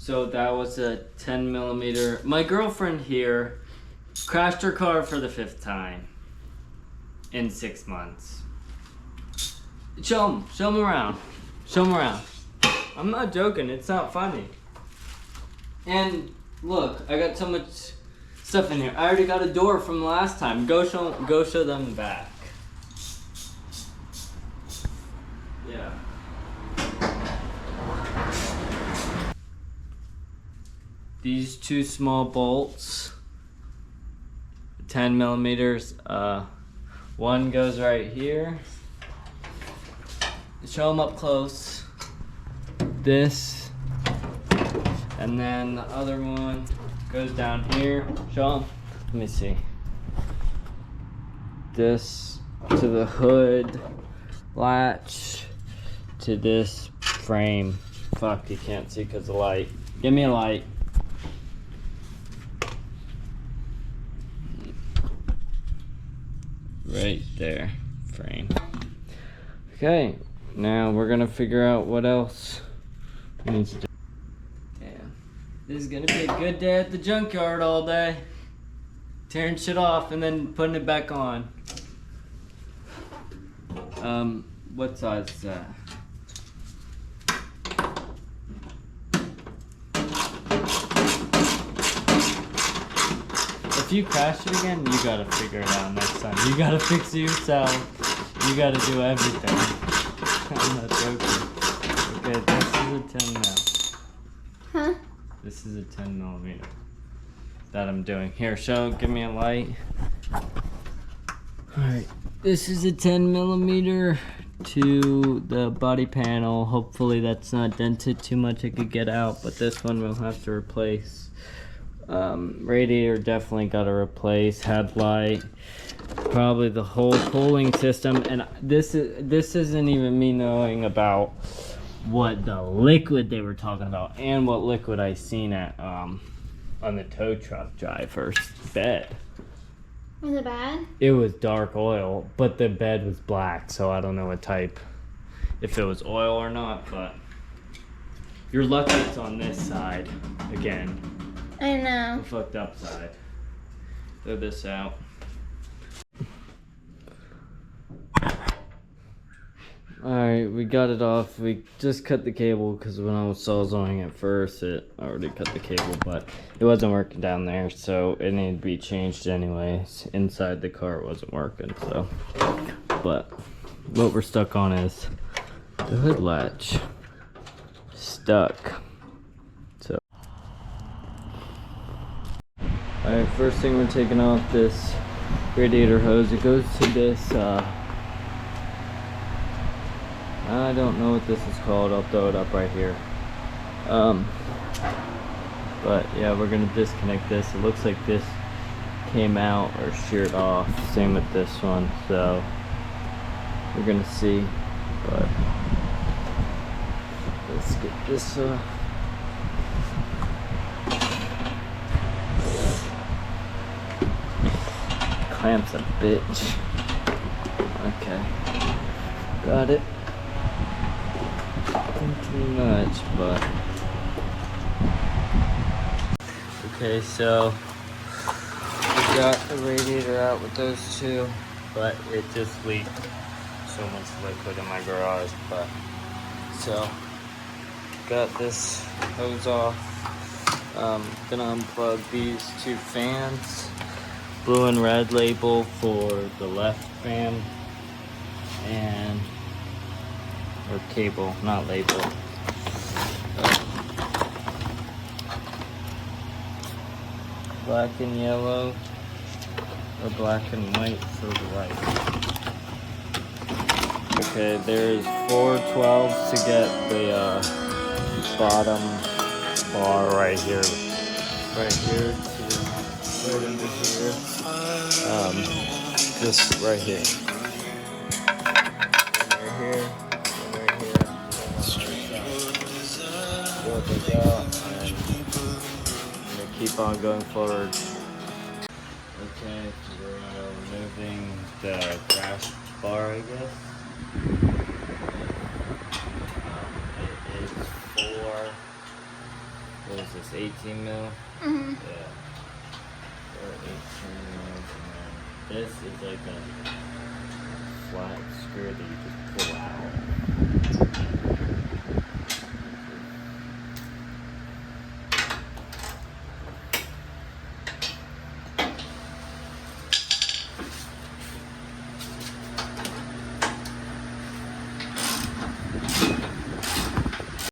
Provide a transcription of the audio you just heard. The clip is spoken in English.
So that was a 10 millimeter. My girlfriend here crashed her car for the 5th time in 6 months. Show him around. Show him around. I'm not joking, it's not funny. And look, I got so much stuff in here. I already got a door from last time. Go show them the back. Yeah. These 2 small bolts, 10 millimeters. One goes right here. Show them up close. This, and then the other one goes down here. Show them. Let me see. This to the hood latch to this frame. Fuck, you can't see because of the light. Give me a light. Right there, frame. Okay, now we're gonna figure out what else we need to do. Damn, this is gonna be a good day at the junkyard all day. Tearing shit off and then putting it back on. What size is that? If you crash it again, you gotta figure it out next time. You gotta fix it yourself. You gotta do everything. I'm not joking. Okay, this is a 10 mil. Huh? This is a 10 millimeter that I'm doing. Here, give me a light. Alright, this is a 10 millimeter to the body panel. Hopefully that's not dented too much I could get out, but this one we'll have to replace. Radiator definitely got to replace. Headlight, probably the whole cooling system. And this isn't even me knowing about what the liquid they were talking about and what liquid I seen at on the tow truck driver's bed. Was it bad? It was dark oil, but the bed was black, so I don't know what type, if it was oil or not, but you're lucky it's on this side again. I know. The fucked up side. Throw this out. Alright, we got it off. We just cut the cable because when I was sawzalling at first, it already cut the cable, but it wasn't working down there, so it needed to be changed anyways. Inside the car it wasn't working, so. But what we're stuck on is the hood latch. Stuck. So. Alright, first thing we're taking off this radiator hose. It goes to this, I don't know what this is called. I'll throw it up right here. But yeah, we're gonna disconnect this. It looks like this came out or sheared off. Same with this one. So we're gonna see. But let's get this. Clamps a bitch. Okay, got it. Not too much, but okay. So we got the radiator out with those two, but it just leaked so much liquid in my garage. But so got this hose off. Gonna unplug these 2 fans. Blue and red label for the left fan, and or cable, not label. Black and yellow, or black and white for the right. Okay, there's 4 12s to get the bottom bar right here to right under here. Just right here. Right here. Right here. Go those out, and I'm gonna keep on going forward. Okay, we're removing the crash bar, I guess. It is for the is this, 18 mil? Mhm. Yeah. Or 18 mils, and then this is like a flat screw that you just pull out.